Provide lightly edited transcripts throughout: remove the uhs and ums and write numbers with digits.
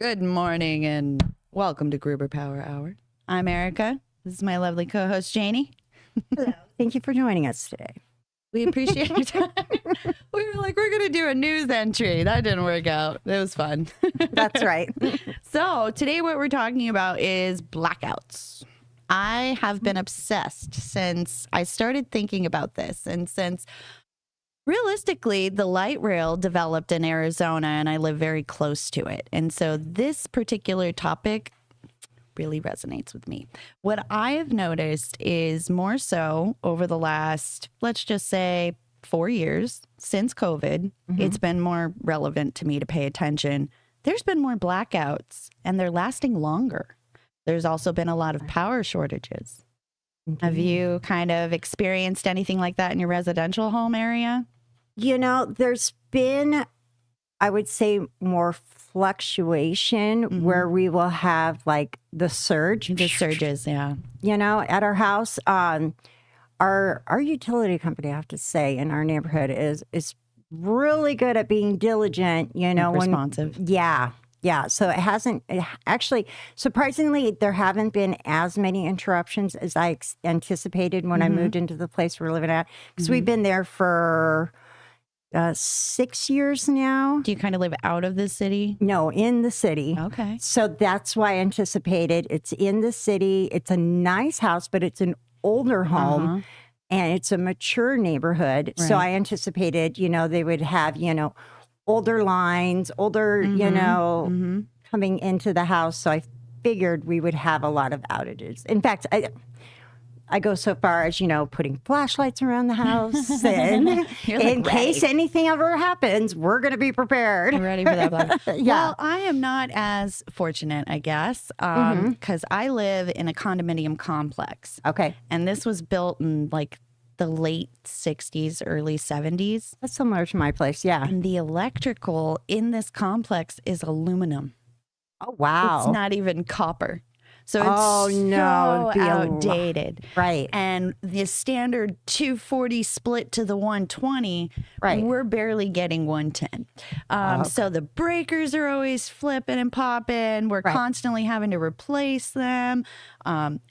Good morning and welcome to Gruber Power Hour. I'm Erica. This is my lovely co-host, Janie. Hello. Thank you for joining us today. We appreciate your time. We were like, we're going to do a news entry. That didn't work out. It was fun. That's right. So today what we're talking about is blackouts. I have been obsessed since I started thinking about this, and since realistically, the light rail developed in Arizona, and I live very close to it. And so this particular topic really resonates with me. What I have noticed is more so over the last, let's just say, 4 years since COVID, it's been more relevant to me to pay attention. There's been more blackouts, and they're lasting longer. There's also been a lot of power shortages. Have you kind of experienced anything like that in your residential home area? You know, there's been, I would say, more fluctuation where we will have like the surge. The surges, yeah. You know, at our house. Our utility company, I have to say, in our neighborhood is really good at being diligent, you know. Responsive. Yeah. So actually, surprisingly, there haven't been as many interruptions as I anticipated when I moved into the place we're living at. Because we've been there for 6 years now. Do you kind of live out of the city? No, in the city. Okay. So that's why I anticipated it's in the city. It's a nice house, but it's an older home and it's a mature neighborhood. Right. So I anticipated, you know, they would have, you know, older lines, you know, coming into the house. So I figured we would have a lot of outages. In fact, I go so far as, you know, putting flashlights around the house. And in case anything ever happens, we're going to be prepared. Ready for that blackout. Yeah. Well, I am not as fortunate, I guess, because I live in a condominium complex. Okay. And this was built in like the late 60s, early 70s. That's similar to my place. Yeah. And the electrical in this complex is aluminum. Oh, wow. It's not even copper. So it's so outdated. Right. And the standard 240 split to the 120, we're barely getting 110. So the breakers are always flipping and popping. We're constantly having to replace them.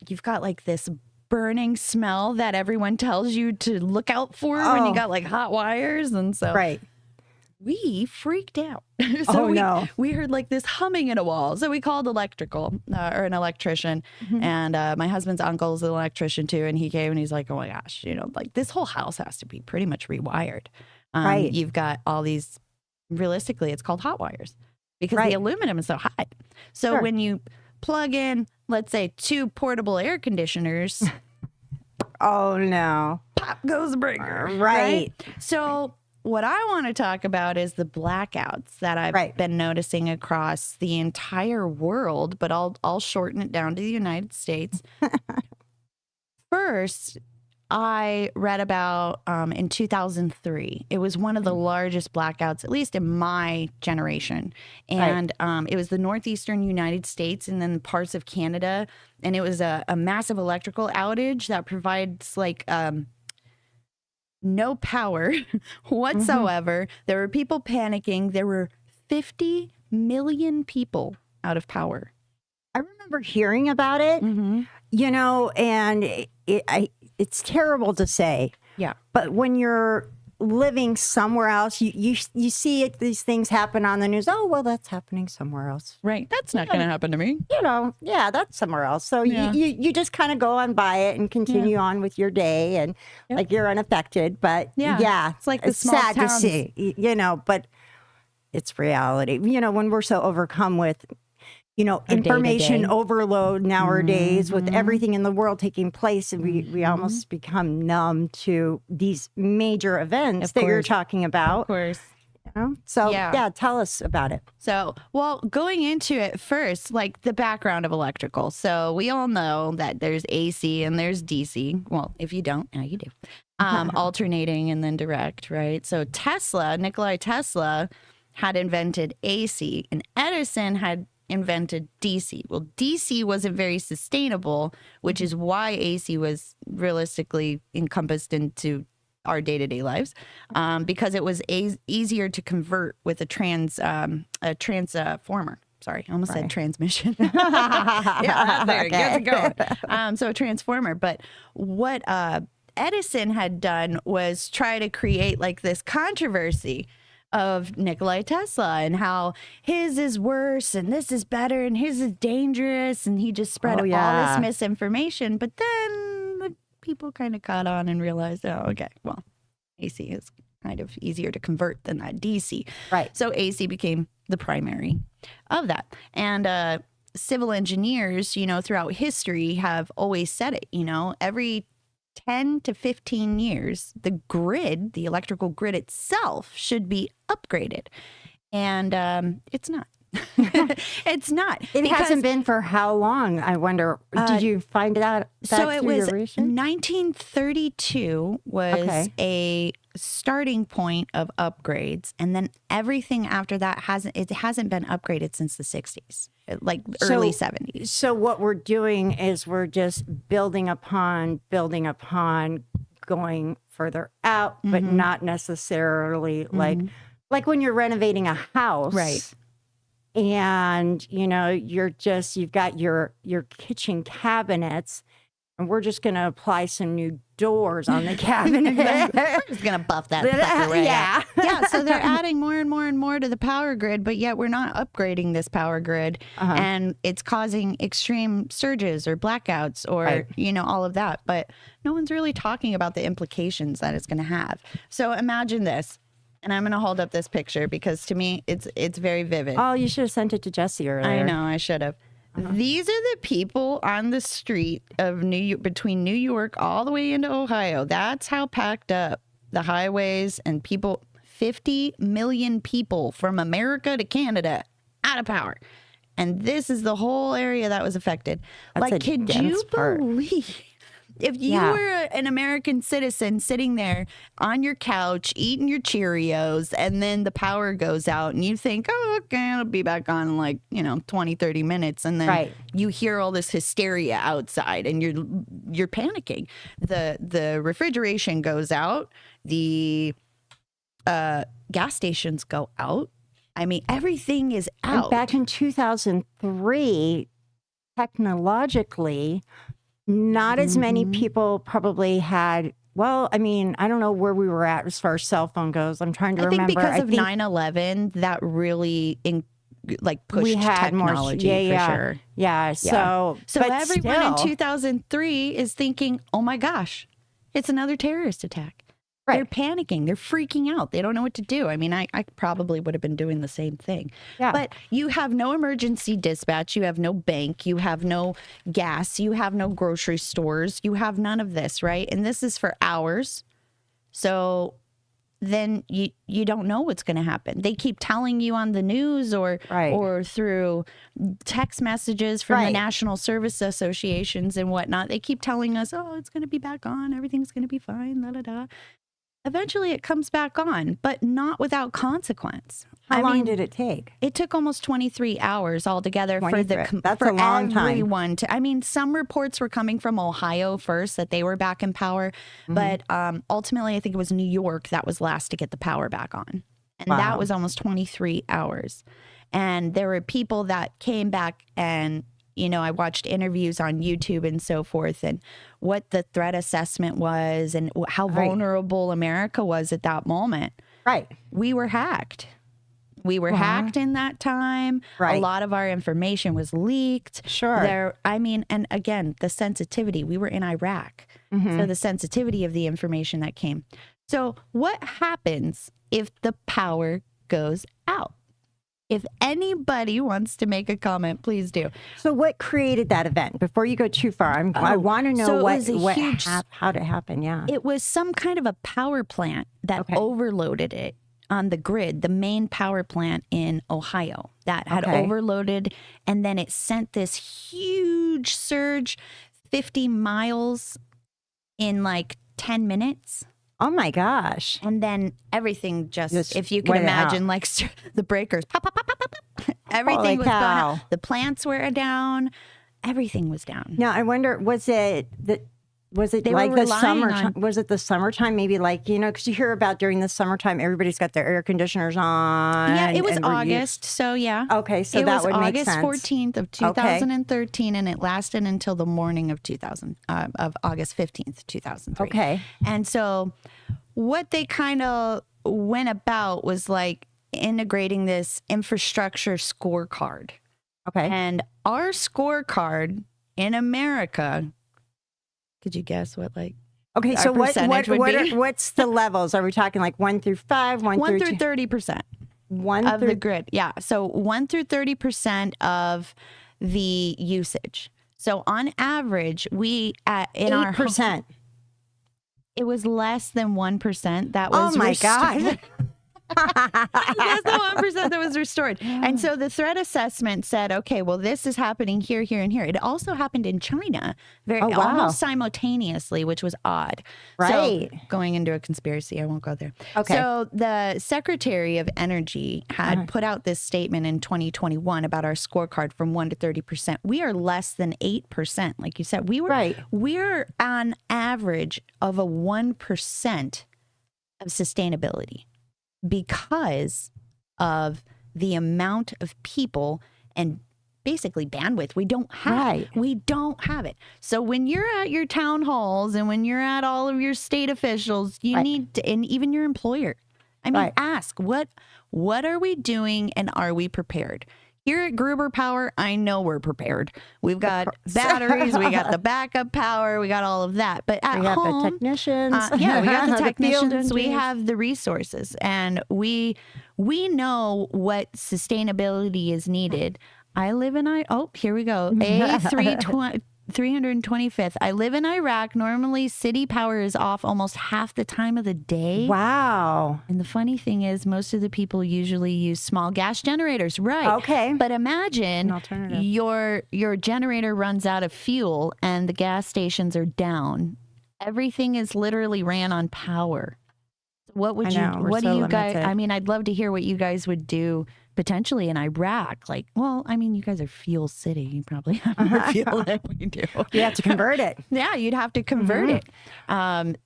You've got like this burning smell that everyone tells you to look out for when you got like hot wires. And so we freaked out. So we heard like this humming in a wall. So we called electrical or an electrician. And my husband's uncle is an electrician too. And he came and he's like, oh my gosh, you know, like this whole house has to be pretty much rewired. You've got all these, realistically, it's called hot wires because the aluminum is so hot. So when you plug in, let's say 2 portable air conditioners. Oh no. Pop goes the breaker. Right. So what I want to talk about is the blackouts that I've been noticing across the entire world, but I'll shorten it down to the United States. First, I read about in 2003. It was one of the largest blackouts, at least in my generation. And it was the northeastern United States and then parts of Canada. And it was a massive electrical outage that provides like no power whatsoever. There were people panicking. There were 50 million people out of power. I remember hearing about it, you know, and it's terrible to say. Yeah. But when you're living somewhere else, you see these things happen on the news. Oh, well, that's happening somewhere else. Right. That's not going to happen to me. You know, that's somewhere else. So you just kind of go on by it and continue on with your day and like you're unaffected. But it's like the small sad towns. to see, you know, but it's reality. You know, when we're so overcome with, you know, information overload nowadays with everything in the world taking place, and we almost become numb to these major events that you're talking about. Of course. You know? So, tell us about it. So, well, going into it first, like the background of electrical. So we all know that there's AC and there's DC. Well, if you don't, now you do. Alternating and then direct, right? So Nikola Tesla had invented AC, and Edison had invented DC. Well, DC wasn't very sustainable, which is why AC was realistically encompassed into our day-to-day lives, because it was easier to convert with a transformer. sorry, I almost said transmission. Yeah, there, gets it going. So a transformer. But what Edison had done was try to create like this controversy of Nikola Tesla and how his is worse and this is better and his is dangerous, and he just spread all this misinformation. But then the people kind of caught on and realized, oh, okay, well, AC is kind of easier to convert than that DC. Right. So AC became the primary of that. And civil engineers, throughout history have always said it, every 10 to 15 years, the grid, the electrical grid itself should be upgraded. And it's not. It's not. It hasn't been for how long, I wonder? Did you find out that so it was your research? 1932 was a starting point of upgrades, and then everything after that hasn't been upgraded since the 60s, like early 70s. So what we're doing is we're just building upon, going further out, but not necessarily like when you're renovating a house. Right. And, you've got your kitchen cabinets, and we're just going to apply some new doors on the cabinet. We're just going to buff that sucker right Yeah. out. Yeah, so they're adding more and more and more to the power grid, but yet we're not upgrading this power grid. And it's causing extreme surges or blackouts or, all of that. But no one's really talking about the implications that it's going to have. So imagine this. And I'm going to hold up this picture because to me, it's very vivid. Oh, you should have sent it to Jesse earlier. I know, I should have. These are the people on the street of between New York all the way into Ohio. That's how packed up the highways and people, 50 million people from America to Canada out of power. And this is the whole area that was affected. That's could you believe? If you were an American citizen sitting there on your couch eating your Cheerios and then the power goes out and you think, oh, okay, it'll be back on in like, 20, 30 minutes. And then you hear all this hysteria outside and you're panicking. The refrigeration goes out. The gas stations go out. I mean, everything is out. And back in 2003, technologically, not as many people probably had. Well, I mean, I don't know where we were at as far as cell phone goes. I'm trying to remember. I think because of 9/11, that really pushed we had technology for sure. Yeah. So everyone in 2003 is thinking, "Oh my gosh, it's another terrorist attack." Right. They're panicking. They're freaking out. They don't know what to do. I mean, I probably would have been doing the same thing. Yeah. But you have no emergency dispatch. You have no bank. You have no gas. You have no grocery stores. You have none of this, right? And this is for hours. So then you don't know what's going to happen. They keep telling you on the news or through text messages from the National Service Associations and whatnot. They keep telling us, oh, it's going to be back on. Everything's going to be fine. Da, da, da. Eventually it comes back on, but not without consequence. How long did it take? It took almost 23 hours altogether for a long everyone to. Some reports were coming from Ohio first that they were back in power, but ultimately I think it was New York that was last to get the power back on. And that was almost 23 hours. And there were people that came back and I watched interviews on YouTube and so forth and what the threat assessment was and how vulnerable America was at that moment. Right. We were hacked. We were hacked in that time. Right. A lot of our information was leaked. Sure. And again, the sensitivity. We were in Iraq. So the sensitivity of the information that came. So what happens if the power goes out? If anybody wants to make a comment, please do. So what created that event? Before you go too far, I want to know how it happened. Yeah. It was some kind of a power plant that overloaded it on the grid, the main power plant in Ohio that had overloaded. And then it sent this huge surge, 50 miles in like 10 minutes. Oh my gosh. And then everything just if you can imagine, like the breakers, pop, pop, pop, pop, pop. Everything was going out. The plants were down. Everything was down. Now, I wonder, was it Was it They like were the relying summertime? on- Was it the summertime? Maybe like, because you hear about during the summertime, everybody's got their air conditioners on. Yeah, it was and we're August. So yeah. Okay, so it that was would make August sense. 14th of 2013, and it lasted until the morning of August 15th, 2003. Okay. And so what they kind of went about was like integrating this infrastructure scorecard. Okay. And our scorecard in America, could you guess what like Okay, our so percentage would be? what's the levels? Are we talking like 1 through 5, 1 1 through through 30% one of through the grid. Yeah. So 1 through 30% of the usage. So on average, we in our 8%. it was less than 1% that was Oh my restored. God. That's the 1% that was restored. And so the threat assessment said, okay, well, this is happening here, here, and here. It also happened in China almost simultaneously, which was odd. Right. So going into a conspiracy, I won't go there. Okay. So the Secretary of Energy had put out this statement in 2021 about our scorecard from 1 to 30%. We are less than 8%. Like you said, we're on average of a 1% of sustainability, because of the amount of people and basically bandwidth we don't have. Right. We don't have it. So when you're at your town halls and when you're at all of your state officials, you need to, and even your employer, ask what are we doing and are we prepared? Here at Gruber Power, I know we're prepared. We've got batteries, we got the backup power, we got all of that. But at home, we got the technicians. we got the technicians. We engineers. have the resources, and we know what sustainability is needed. I live in here we go. 325th. I live in Iraq. Normally, city power is off almost half the time of the day. Wow. And the funny thing is, most of the people usually use small gas generators, right? Okay. But imagine your generator runs out of fuel and the gas stations are down. Everything is literally ran on power. What would what do you guys? I mean, I'd love to hear what you guys would do potentially in Iraq. Like, well, I mean, you guys are fuel city. You probably have more fuel than we do. You have to convert it. Yeah, you'd have to convert it.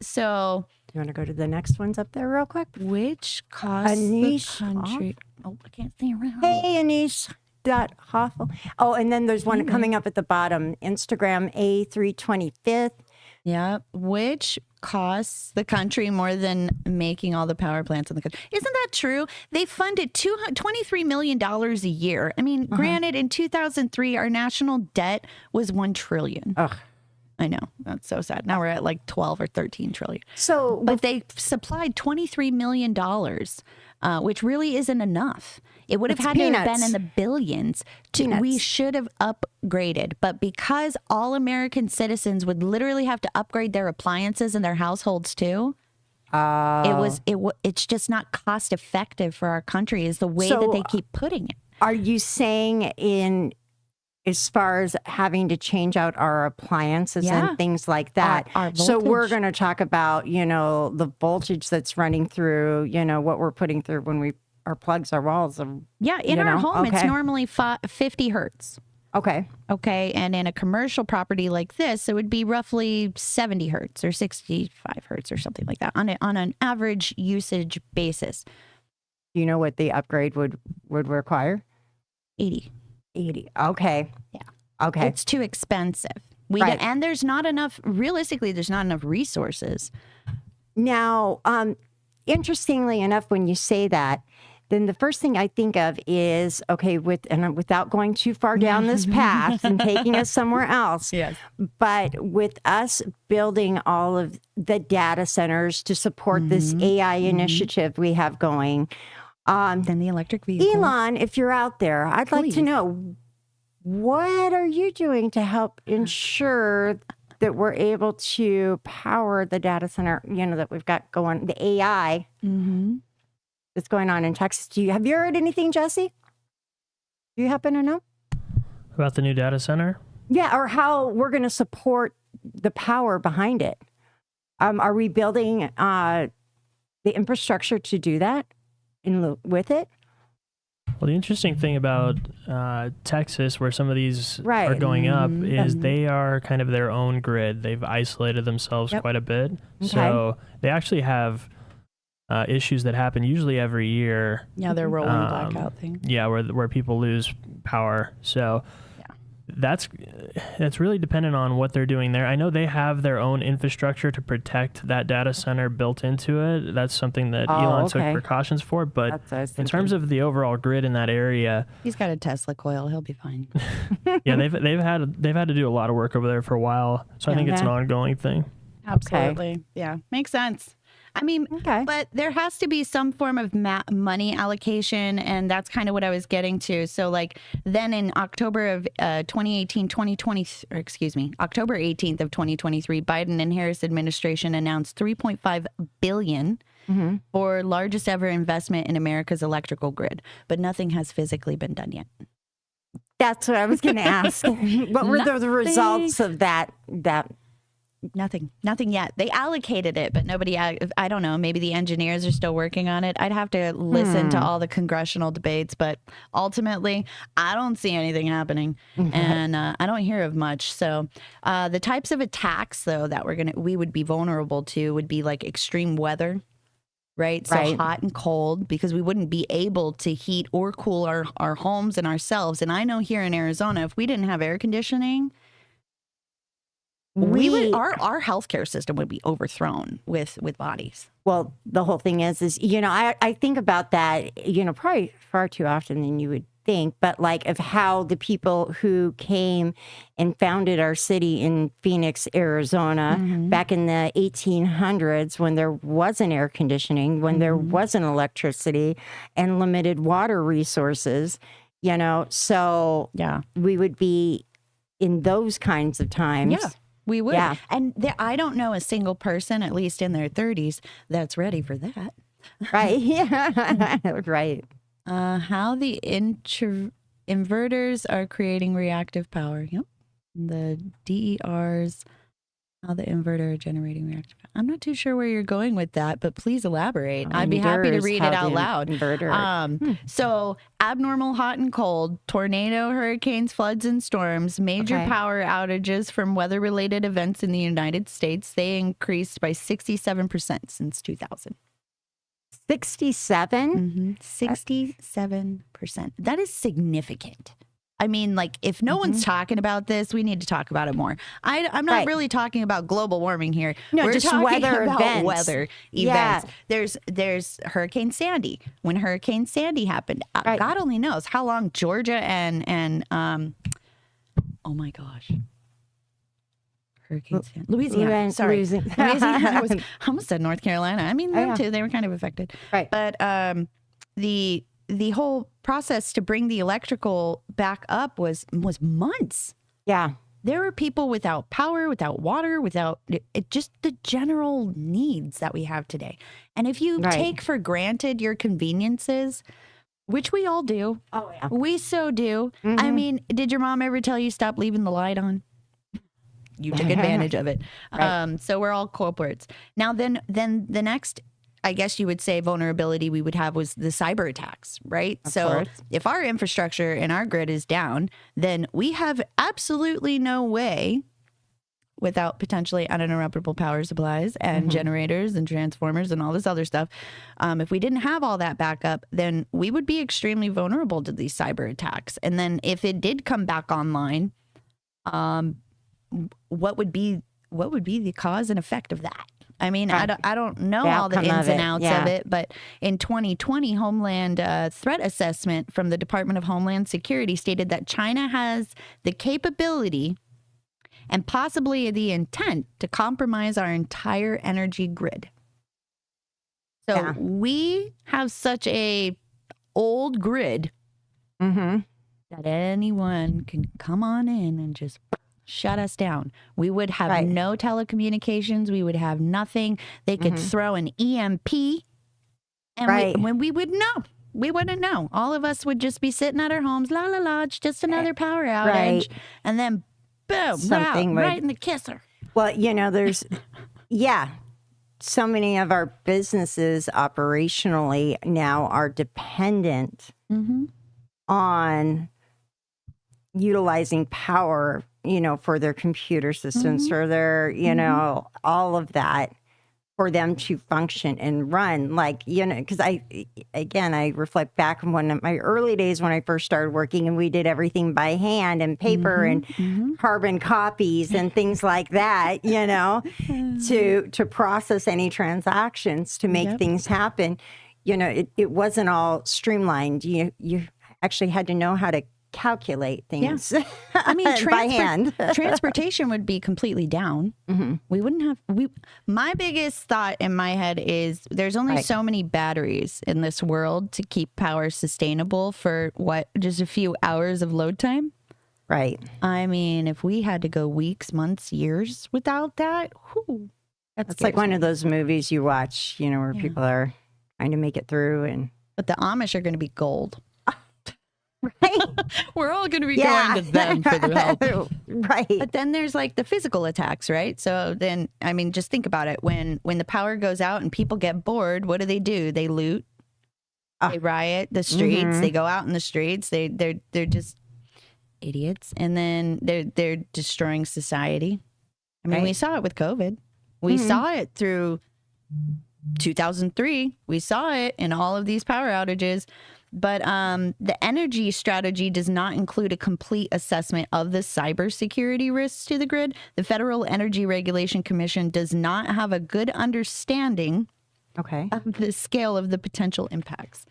So you want to go to the next ones up there real quick? Which costs the country? Oh, I can't see around. Hey, Anish. Hoffel. Oh, and then there's one coming up at the bottom. Instagram A325th. Yeah, which costs the country more than making all the power plants in the country. Isn't that true? They funded $23 million a year. I mean, granted, in 2003, our national debt was $1 trillion. Ugh. I know. That's so sad. Now we're at like 12 or 13 trillion. So, but they supplied $23 million, which really isn't enough. It would have had to have been in the billions. We should have upgraded. But because all American citizens would literally have to upgrade their appliances in their households too, it's just not cost effective for our country is the way that they keep putting it. Are you saying as far as having to change out our appliances and things like that? So we're going to talk about, the voltage that's running through, what we're putting through when our plugs, our walls. In our home, it's normally 50 hertz. Okay. Okay. And in a commercial property like this, it would be roughly 70 hertz or 65 hertz or something like that on an average usage basis. Do you know what the upgrade would require? 80. Okay. Yeah. Okay. It's too expensive. And there's not enough, realistically, there's not enough resources. Now, interestingly enough, when you say that, then the first thing I think of is, okay, without going too far down this path and taking us somewhere else, but with us building all of the data centers to support this AI initiative we have going, then the electric vehicle. Elon, if you're out there, I'd like to know, what are you doing to help ensure that we're able to power the data center, that we've got going, the AI that's going on in Texas? Have you heard anything, Jesse? Do you happen to know? About the new data center? Yeah, or how we're going to support the power behind it. Are we building the infrastructure to do that with it? Well, the interesting thing about Texas, where some of these are going up, is they are kind of their own grid. They've isolated themselves quite a bit. Okay. So they actually have issues that happen usually every year. Yeah, they're rolling blackout thing. Yeah, where people lose power. So that's really dependent on what they're doing there. I know they have their own infrastructure to protect that data center built into it. That's something that Elon took precautions for. But in terms of the overall grid in that area, he's got a Tesla coil. He'll be fine. Yeah, they've had to do a lot of work over there for a while. So I think it's an ongoing thing. Absolutely. Okay. Yeah, makes sense. I mean, but there has to be some form of money allocation, and that's kind of what I was getting to. So, like, then in October of 2018, October 18th of 2023, Biden and Harris administration announced $3.5 billion for largest ever investment in America's electrical grid, but nothing has physically been done yet. That's what I was going to ask. What were the results of that? Nothing yet. They allocated it, but nobody, I don't know, maybe the engineers are still working on it. I'd have to listen to all the congressional debates, but ultimately, I don't see anything happening, and I don't hear of much. So the types of attacks, though, that we would be vulnerable to would be like extreme weather, right? So hot and cold, because we wouldn't be able to heat or cool our homes and ourselves. And I know here in Arizona, if we didn't have air conditioning, our healthcare system would be overthrown with bodies. Well, the whole thing is I think about that, probably far too often than you would think, but like of how the people who came and founded our city in Phoenix, Arizona, back in the 1800s, when there wasn't air conditioning, when there wasn't electricity and limited water resources, so we would be in those kinds of times. Yeah. We would. Yeah. And I don't know a single person, at least in their 30s, that's ready for that. Right. Yeah. Right. How the inverters are creating reactive power. Yep. The DERs, how the inverter are generating reactive power. I'm not too sure where you're going with that, but please elaborate. I'd be happy to read it out loud. So abnormal hot and cold, tornado, hurricanes, floods, and storms, major power outages from weather-related events in the United States, they increased by 67% since 2000. 67? 67%. That is significant. I mean, like, if no one's talking about this, we need to talk about it more. I'm not really talking about global warming here. No, we're just talking weather about events. Weather events. There's Hurricane Sandy. When Hurricane Sandy happened, God only knows how long Georgia and oh my gosh. Hurricane Sandy. Louisiana. Louisiana. I almost said North Carolina. I mean, them too. They were kind of affected. Right. But the whole process to bring the electrical back up was months. Yeah. There were people without power, without water, without just the general needs that we have today. And if you take for granted your conveniences, which we all do. Oh, yeah. We so do. I mean, did your mom ever tell you stop leaving the light on? You took advantage of it. So we're all culprits. Now, then the next, I guess you would say, vulnerability we would have was the cyber attacks, right? Of course. If our infrastructure and our grid is down, then we have absolutely no way, without potentially uninterruptible power supplies and generators and transformers and all this other stuff, if we didn't have all that backup, then we would be extremely vulnerable to these cyber attacks. And then if it did come back online, what would be the cause and effect of that? I mean, I don't know all the ins and outs of it, but in 2020, Homeland Threat Assessment from the Department of Homeland Security stated that China has the capability and possibly the intent to compromise our entire energy grid. So we have such a old grid that anyone can come on in and just shut us down. We would have no telecommunications. We would have nothing. They could throw an EMP, and when we would know. We wouldn't know. All of us would just be sitting at our homes, la la la, it's just another power outage, and then boom, right in the kisser. Well, there's, so many of our businesses operationally now are dependent on utilizing power, for their computer systems or their, all of that for them to function and run. Because I reflect back on one of my early days when I first started working, and we did everything by hand and paper and carbon copies and things like that, to process any transactions, to make things happen. It wasn't all streamlined. You actually had to know how to calculate things. Yeah. I mean, by hand. Transportation would be completely down. We wouldn't have. My biggest thought in my head is there's only so many batteries in this world to keep power sustainable for just a few hours of load time. Right. I mean, if we had to go weeks, months, years without that, that's like one of those movies you watch, where people are trying to make it through. But the Amish are going to be gold. Right. We're all going to be going to them for the help. Right. But then there's like the physical attacks, right? So then, I mean, just think about it. When the power goes out and people get bored, what do? They loot. They riot the streets. They go out in the streets. They're just idiots. And then they're destroying society. I mean, we saw it with COVID. We saw it through 2003. We saw it in all of these power outages. But the energy strategy does not include a complete assessment of the cybersecurity risks to the grid. The Federal Energy Regulation Commission does not have a good understanding of the scale of the potential impacts.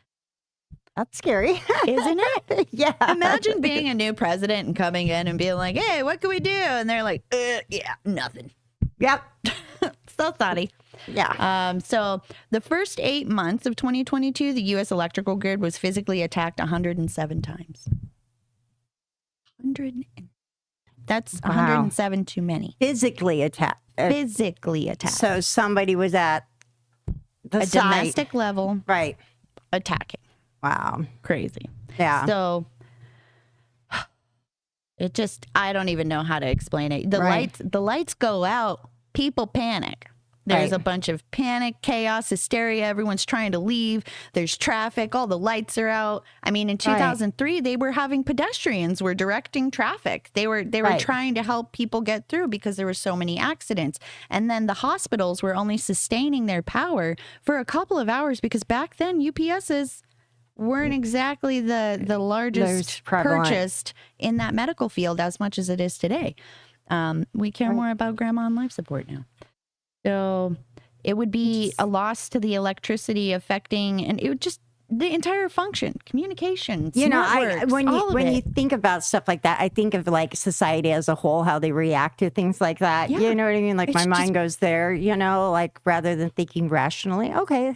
That's scary. Isn't it? Yeah. Imagine being a new president and coming in and being like, hey, what can we do? And they're like, nothing. Yep. So thoughty. Yeah. So the first 8 months of 2022, the U.S. electrical grid was physically attacked 107 times. That's 107 too many. Physically attacked. Physically attacked. So somebody was at the site. Domestic level. Right. Attacking. Wow. Crazy. Yeah. So I don't even know how to explain it. The lights go out. People panic. There's a bunch of panic, chaos, hysteria. Everyone's trying to leave. There's traffic. All the lights are out. I mean, in 2003, they were having pedestrians were directing traffic. They were trying to help people get through because there were so many accidents. And then the hospitals were only sustaining their power for a couple of hours because back then UPSs weren't exactly the largest purchased in that medical field as much as it is today. We care more about grandma on life support now. So it would be a loss to the electricity affecting, and it would just the entire function, communications, networks, when you think about stuff like that, I think of like society as a whole, how they react to things like that. Yeah. You know what I mean? Like my mind goes there, like rather than thinking rationally, okay,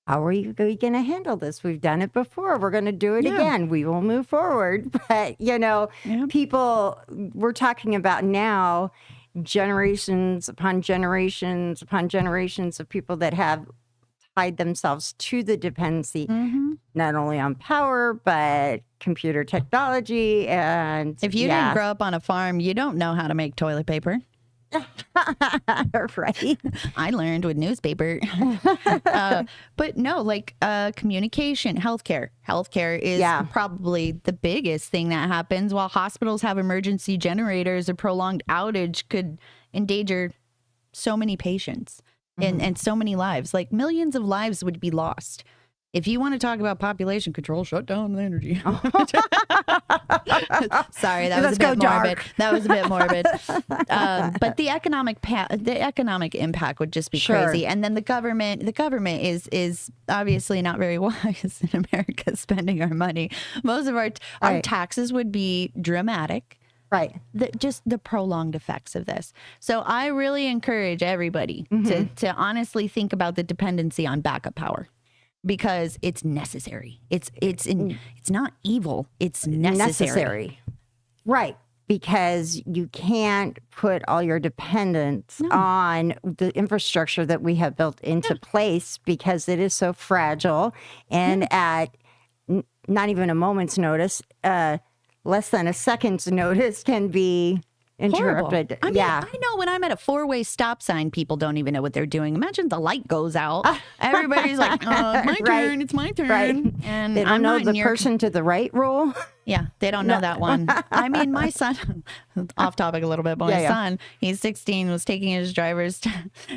how are you going to handle this? We've done it before. We're going to do it again. We will move forward. But, people we're talking about now, generations upon generations upon generations of people that have tied themselves to the dependency, not only on power, but computer technology. And if you didn't grow up on a farm, you don't know how to make toilet paper. Right. I learned with newspaper. But no, communication, healthcare. Healthcare is probably the biggest thing that happens. While hospitals have emergency generators, a prolonged outage could endanger so many patients and so many lives. Like millions of lives would be lost. If you want to talk about population control, shut down the energy. Sorry, that was a bit morbid. That was a bit morbid. But the economic impact would just be crazy. And then the government is obviously not very wise in America spending our money. Most of our taxes would be dramatic. Right. Just the prolonged effects of this. So I really encourage everybody to honestly think about the dependency on backup power. Because it's necessary. It's not evil. It's necessary. Right. Because you can't put all your dependence on the infrastructure that we have built into place because it is so fragile. And at not even a moment's notice, less than a second's notice can be interrupted. I mean, I know when I'm at a 4-way stop sign, people don't even know what they're doing. Imagine the light goes out. Everybody's like, oh, it's my turn. It's my turn. Right. And they don't know the person to the right rule. Yeah, they don't know that one. I mean, my son, off topic a little bit, but my son, he's 16, was taking his driver's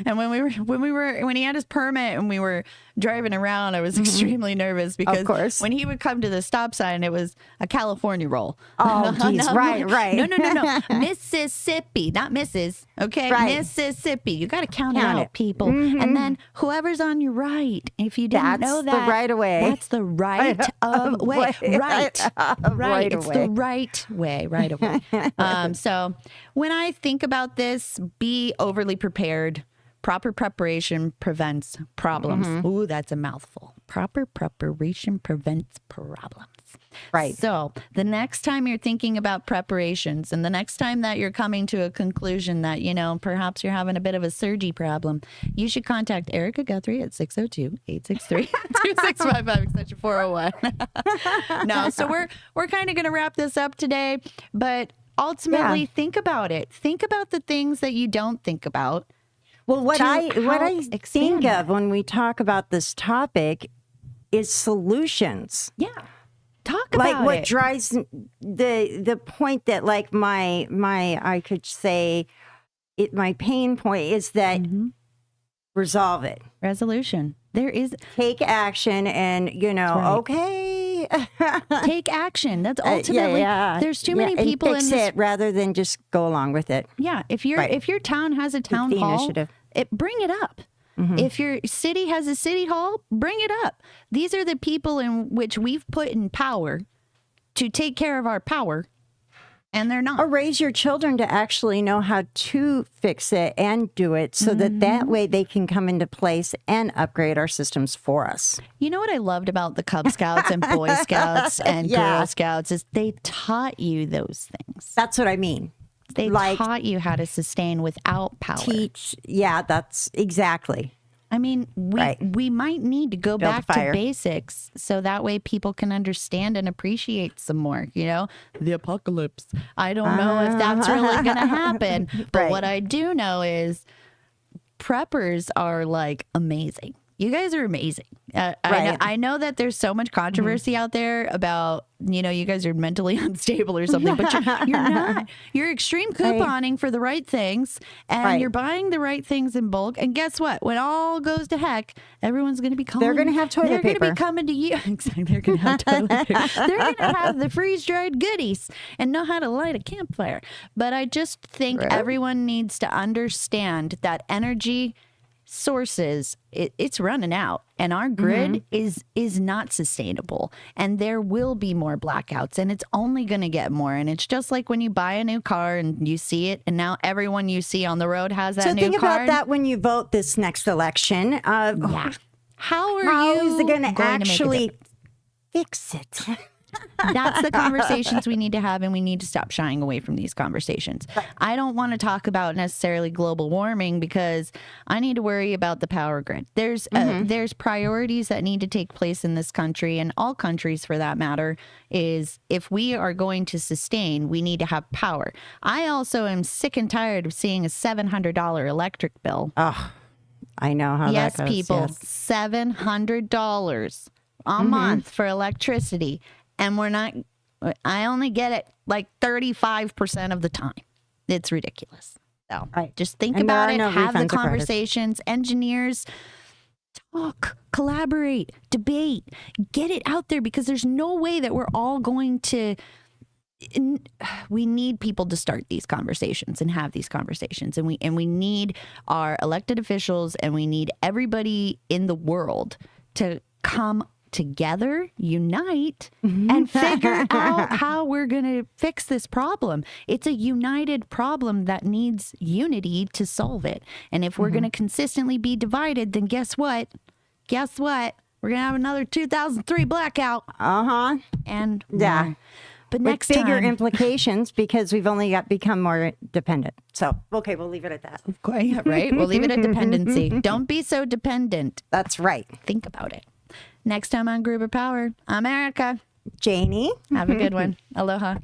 and when he had his permit and we were driving around, I was extremely nervous because of course. When he would come to the stop sign, it was a California roll. Oh, geez. Right. No. Mississippi, not Mrs. Okay, right. Mississippi. You got to count it out, people. And then whoever's on your right, if you didn't know that, that's the right of way. That's the right of way. Right. It's the right way, right away. So when I think about this, be overly prepared. Proper preparation prevents problems. Ooh, that's a mouthful. Proper preparation prevents problems. Right. So the next time you're thinking about preparations and the next time that you're coming to a conclusion that, perhaps you're having a bit of a surgery problem, you should contact Erica Guthrie at 602-863-2655, extension 401. No, so we're kind of going to wrap this up today, but ultimately think about it. Think about the things that you don't think about. Well, what I think of when we talk about this topic is solutions. Yeah. Talk about like what drives the point that like my I could say it my pain point is that resolve it. Resolution. There is take action and okay. Take action. That's ultimately there's too many people and fix in this it rather than just go along with it. Yeah, if your town has a town hall, initiative. Bring it up. If your city has a city hall, bring it up. These are the people in which we've put in power to take care of our power, and they're not. Or raise your children to actually know how to fix it and do it so that way they can come into place and upgrade our systems for us. You know what I loved about the Cub Scouts and Boy Scouts and Girl Scouts is they taught you those things. That's what I mean. They taught you how to sustain without power. That's exactly. I mean, we might need to go back to basics so that way people can understand and appreciate some more, the apocalypse. I don't know if that's really going to happen, but what I do know is preppers are like amazing. You guys are amazing. I know that there's so much controversy out there about, you guys are mentally unstable or something, but you're not. You're extreme couponing for the right things, and you're buying the right things in bulk. And guess what? When all goes to heck, everyone's going to be calling. They're going to have toilet paper. They're going to be coming to you. Exactly. They're going to have toilet paper. They're going to have the freeze-dried goodies and know how to light a campfire. But I just think everyone needs to understand that energy sources, it's running out, and our grid is not sustainable, and there will be more blackouts, and it's only going to get more. And it's just like when you buy a new car and you see it, and now everyone you see on the road has that new car. So think about that when you vote this next election. How is it going to actually fix it? That's the conversations we need to have, and we need to stop shying away from these conversations. I don't want to talk about necessarily global warming because I need to worry about the power grid. There's priorities that need to take place in this country, and all countries for that matter, is if we are going to sustain, we need to have power. I also am sick and tired of seeing a $700 electric bill. Oh, I know how that goes. People, $700 a month for electricity. And I only get it like 35% of the time. It's ridiculous. So just think about it, have the conversations, engineers, talk, collaborate, debate, get it out there, because there's no way that we're all going to, we need people to start these conversations and have these conversations. And we need our elected officials, and we need everybody in the world to come together, unite, and figure out how we're going to fix this problem. It's a united problem that needs unity to solve it. And if we're going to consistently be divided, then guess what? We're going to have another 2003 blackout. And more. But next with bigger time, implications, because we've only become more dependent. So, okay, we'll leave it at that. Yeah, right? We'll leave it at dependency. Don't be so dependent. That's right. Think about it. Next time on Gruber Power, I'm Erica. Janie. Have a good one. Aloha.